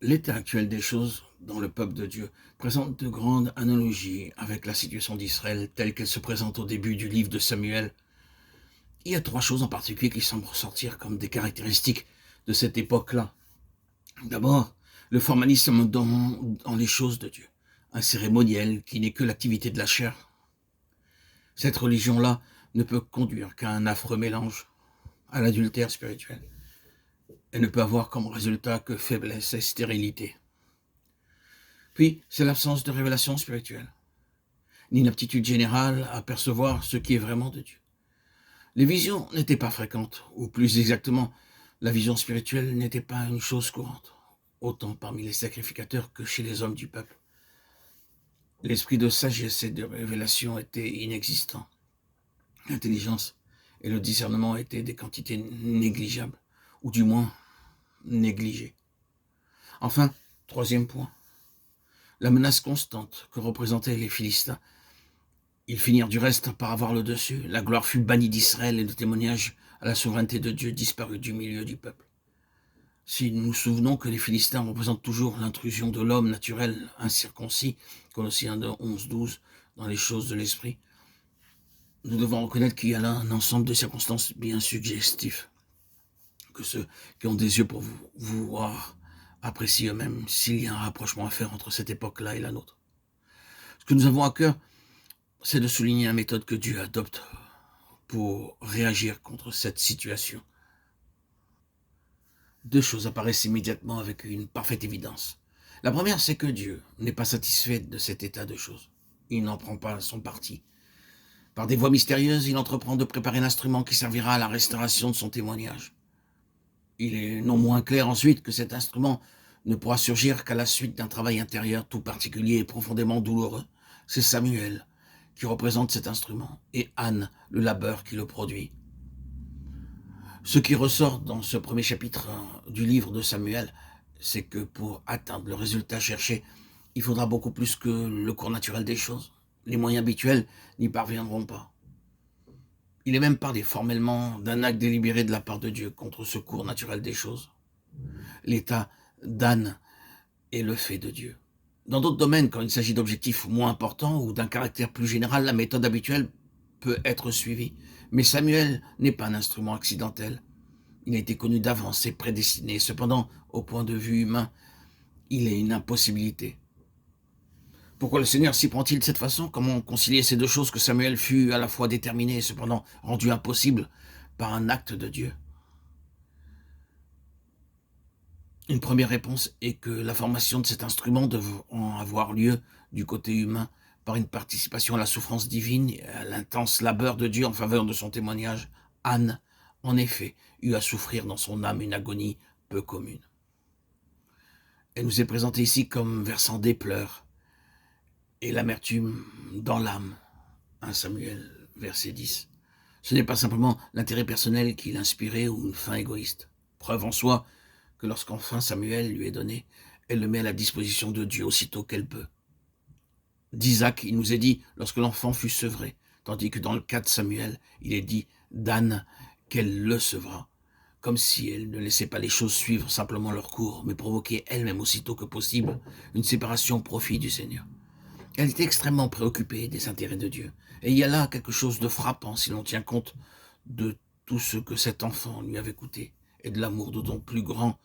L'état actuel des choses dans le peuple de Dieu présente de grandes analogies avec la situation d'Israël telle qu'elle se présente au début du livre de Samuel. Il y a trois choses en particulier qui semblent ressortir comme des caractéristiques de cette époque-là. D'abord, le formalisme dans les choses de Dieu, un cérémoniel qui n'est que l'activité de la chair. Cette religion-là ne peut conduire qu'à un affreux mélange, à l'adultère spirituel. Elle ne peut avoir comme résultat que faiblesse et stérilité. Puis, c'est l'absence de révélation spirituelle, ni une aptitude générale à percevoir ce qui est vraiment de Dieu. Les visions n'étaient pas fréquentes, ou plus exactement, la vision spirituelle n'était pas une chose courante, autant parmi les sacrificateurs que chez les hommes du peuple. L'esprit de sagesse et de révélation était inexistant. L'intelligence et le discernement étaient des quantités négligeables, ou du moins négligées. Enfin, troisième point, la menace constante que représentaient les Philistins. Ils finirent du reste par avoir le dessus. La gloire fut bannie d'Israël et le témoignage à la souveraineté de Dieu disparut du milieu du peuple. Si nous nous souvenons que les Philistins représentent toujours l'intrusion de l'homme naturel incirconcis, Colossiens 11-12, dans les choses de l'esprit, nous devons reconnaître qu'il y a là un ensemble de circonstances bien suggestifs, que ceux qui ont des yeux pour vous voir apprécient eux-mêmes s'il y a un rapprochement à faire entre cette époque-là et la nôtre. Ce que nous avons à cœur, c'est de souligner la méthode que Dieu adopte pour réagir contre cette situation. Deux choses apparaissent immédiatement avec une parfaite évidence. La première, c'est que Dieu n'est pas satisfait de cet état de choses. Il n'en prend pas son parti. Par des voies mystérieuses, il entreprend de préparer l'instrument qui servira à la restauration de son témoignage. Il est non moins clair ensuite que cet instrument ne pourra surgir qu'à la suite d'un travail intérieur tout particulier et profondément douloureux. C'est Samuel qui représente cet instrument et Anne, le labeur qui le produit. Ce qui ressort dans ce premier chapitre du livre de Samuel, c'est que pour atteindre le résultat cherché, il faudra beaucoup plus que le cours naturel des choses. Les moyens habituels n'y parviendront pas. Il est même parlé formellement d'un acte délibéré de la part de Dieu contre ce cours naturel des choses. L'état d'Anne est le fait de Dieu. Dans d'autres domaines, quand il s'agit d'objectifs moins importants ou d'un caractère plus général, la méthode habituelle peut être suivie. Mais Samuel n'est pas un instrument accidentel. Il a été connu d'avance et prédestiné. Cependant, au point de vue humain, il est une impossibilité. Pourquoi le Seigneur s'y prend-il de cette façon? Comment concilier ces deux choses que Samuel fut à la fois déterminé et cependant rendu impossible par un acte de Dieu? Une première réponse est que la formation de cet instrument devra avoir lieu du côté humain par une participation à la souffrance divine et à l'intense labeur de Dieu en faveur de son témoignage. Anne, en effet, eut à souffrir dans son âme une agonie peu commune. Elle nous est présentée ici comme versant des pleurs et l'amertume dans l'âme. 1 Samuel, verset 10. Ce n'est pas simplement l'intérêt personnel qui l'inspirait ou une fin égoïste. Preuve en soi que lorsqu'enfin Samuel lui est donné, elle le met à la disposition de Dieu aussitôt qu'elle peut. D'Isaac, il nous est dit lorsque l'enfant fut sevré, tandis que dans le cas de Samuel, il est dit d'Anne qu'elle le sevra, comme si elle ne laissait pas les choses suivre simplement leur cours, mais provoquait elle-même aussitôt que possible une séparation au profit du Seigneur. Elle était extrêmement préoccupée des intérêts de Dieu. Et il y a là quelque chose de frappant si l'on tient compte de tout ce que cet enfant lui avait coûté et de l'amour d'autant plus grand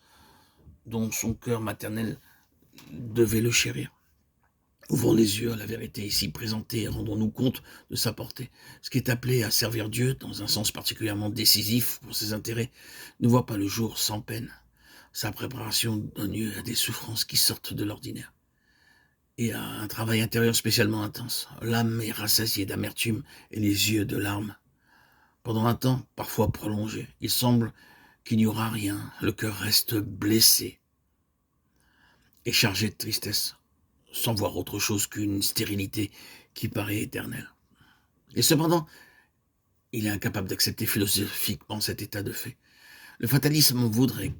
dont son cœur maternel devait le chérir. Ouvrons les yeux à la vérité ici présentée et rendons-nous compte de sa portée. Ce qui est appelé à servir Dieu dans un sens particulièrement décisif pour ses intérêts ne voit pas le jour sans peine. Sa préparation donne lieu à des souffrances qui sortent de l'ordinaire et à un travail intérieur spécialement intense. L'âme est rassasiée d'amertume et les yeux de larmes. Pendant un temps, parfois prolongé, il semble qu'il n'y aura rien. Le cœur reste blessé et chargé de tristesse, sans voir autre chose qu'une stérilité qui paraît éternelle. Et cependant, il est incapable d'accepter philosophiquement cet état de fait. Le fatalisme voudrait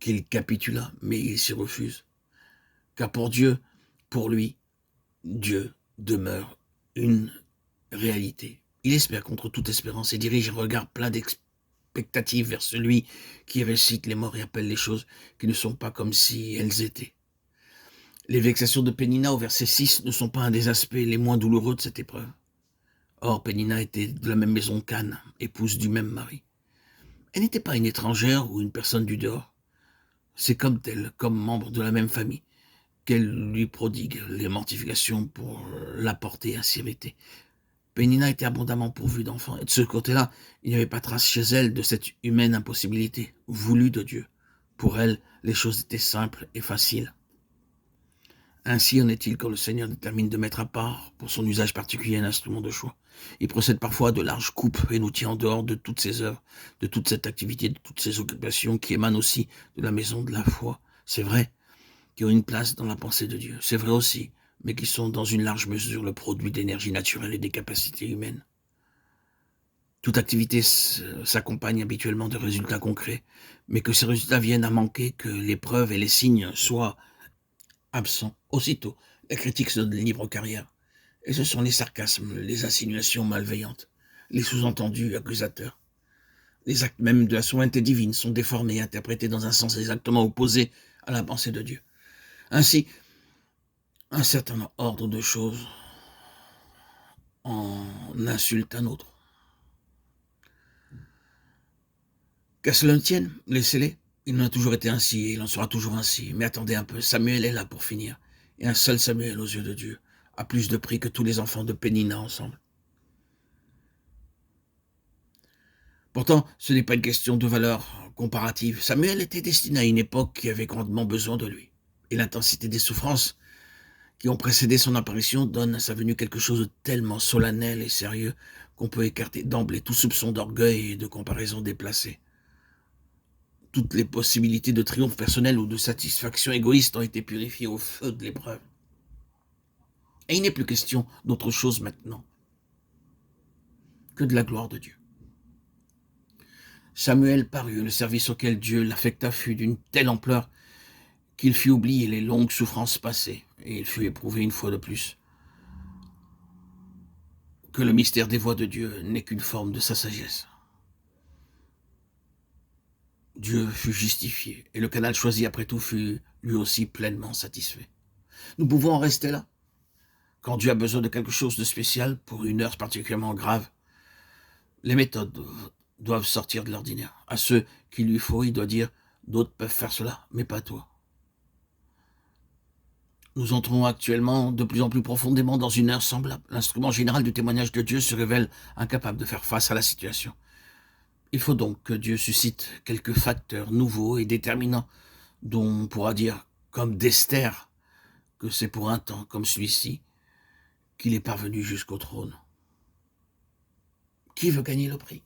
qu'il capitulât, mais il s'y refuse. Car pour Dieu, pour lui, Dieu demeure une réalité. Il espère contre toute espérance et dirige un regard plein expectative vers celui qui ressuscite les morts et appelle les choses qui ne sont pas comme si elles étaient. Les vexations de Pénina au verset 6 ne sont pas un des aspects les moins douloureux de cette épreuve. Or, Pénina était de la même maison qu'Anne, épouse du même mari. Elle n'était pas une étrangère ou une personne du dehors. C'est comme telle, comme membre de la même famille, qu'elle lui prodigue les mortifications pour la porter à s'irriter. Pénina était abondamment pourvue d'enfants, et de ce côté-là, il n'y avait pas trace chez elle de cette humaine impossibilité, voulue de Dieu. Pour elle, les choses étaient simples et faciles. Ainsi en est-il quand le Seigneur détermine de mettre à part, pour son usage particulier, un instrument de choix. Il procède parfois à de larges coupes et nous tient en dehors de toutes ses œuvres, de toute cette activité, de toutes ces occupations qui émanent aussi de la maison de la foi. C'est vrai, qui ont une place dans la pensée de Dieu. C'est vrai aussi, mais qui sont dans une large mesure le produit d'énergie naturelle et des capacités humaines. Toute activité s'accompagne habituellement de résultats concrets, mais que ces résultats viennent à manquer, que les preuves et les signes soient absents. Aussitôt, la critique se donne libre carrière. Et ce sont les sarcasmes, les insinuations malveillantes, les sous-entendus accusateurs. Les actes même de la souveraineté divine sont déformés et interprétés dans un sens exactement opposé à la pensée de Dieu. Ainsi, un certain ordre de choses en insulte un autre. Qu'à cela ne tienne, laissez-les. Il en a toujours été ainsi et il en sera toujours ainsi. Mais attendez un peu, Samuel est là pour finir. Et un seul Samuel aux yeux de Dieu a plus de prix que tous les enfants de Pénina ensemble. Pourtant, ce n'est pas une question de valeur comparative. Samuel était destiné à une époque qui avait grandement besoin de lui. Et l'intensité des souffrances qui ont précédé son apparition donnent à sa venue quelque chose de tellement solennel et sérieux qu'on peut écarter d'emblée tout soupçon d'orgueil et de comparaison déplacée. Toutes les possibilités de triomphe personnel ou de satisfaction égoïste ont été purifiées au feu de l'épreuve. Et il n'est plus question d'autre chose maintenant que de la gloire de Dieu. Samuel parut, le service auquel Dieu l'affecta fut d'une telle ampleur qu'il fit oublier les longues souffrances passées, et il fut éprouvé une fois de plus que le mystère des voies de Dieu n'est qu'une forme de sa sagesse. Dieu fut justifié, et le canal choisi après tout fut lui aussi pleinement satisfait. Nous pouvons en rester là. Quand Dieu a besoin de quelque chose de spécial pour une heure particulièrement grave, les méthodes doivent sortir de l'ordinaire. À ceux qu'il lui faut, il doit dire « d'autres peuvent faire cela, mais pas toi ». Nous entrons actuellement de plus en plus profondément dans une heure semblable. L'instrument général du témoignage de Dieu se révèle incapable de faire face à la situation. Il faut donc que Dieu suscite quelques facteurs nouveaux et déterminants dont on pourra dire, comme d'Esther, que c'est pour un temps comme celui-ci qu'il est parvenu jusqu'au trône. Qui veut gagner le prix?